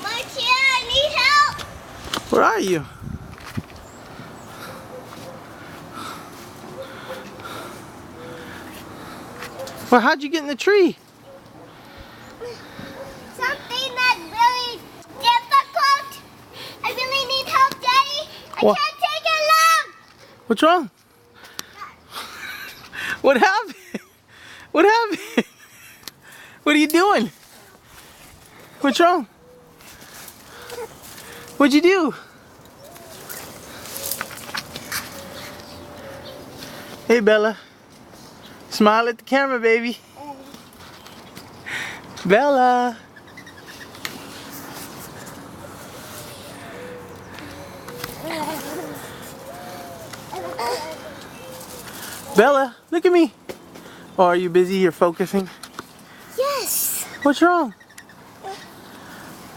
Marcia, I need help. Where are you? Well, how'd you get in the tree? Something that's really difficult. I really need help, Daddy. I What? can't take it long. What's wrong? What happened? What happened? What are you doing? What's wrong? What'd you do? Hey, Bella. Smile at the camera, baby. Bella. Bella, look at me. Oh, are you busy? You're focusing? Yes. What's wrong?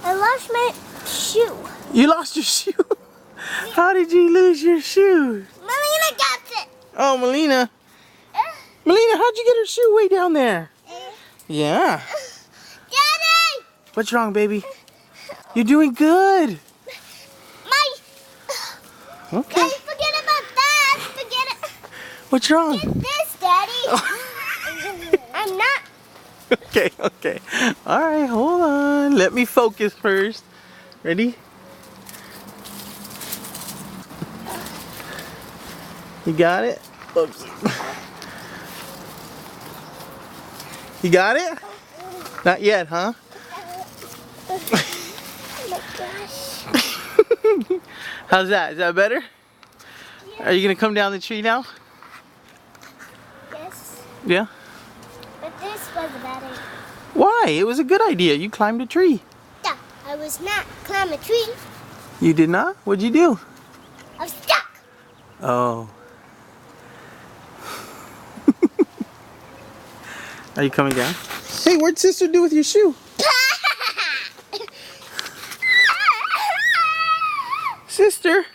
I lost my shoe. You lost your shoe? How did you lose your shoe? Melina got it. Oh, Melina. Melina, how'd you get her shoe way down there? Yeah. Daddy! What's wrong, baby? You're doing good. Okay. Daddy, forget about that. Forget it. What's wrong? Get this, Daddy. I'm not. Okay. All right, hold on. Let me focus first. Ready? You got it? Oops. You got it? Not yet, huh? Oh my gosh. How's that? Is that better? Are you gonna come down the tree now? Yes. Yeah? But this was a bad idea. Why? It was a good idea. You climbed a tree. No, I was not climbing a tree. You did not? What'd you do? I was stuck. Oh. Are you coming down? Hey, what'd sister do with your shoe? Sister?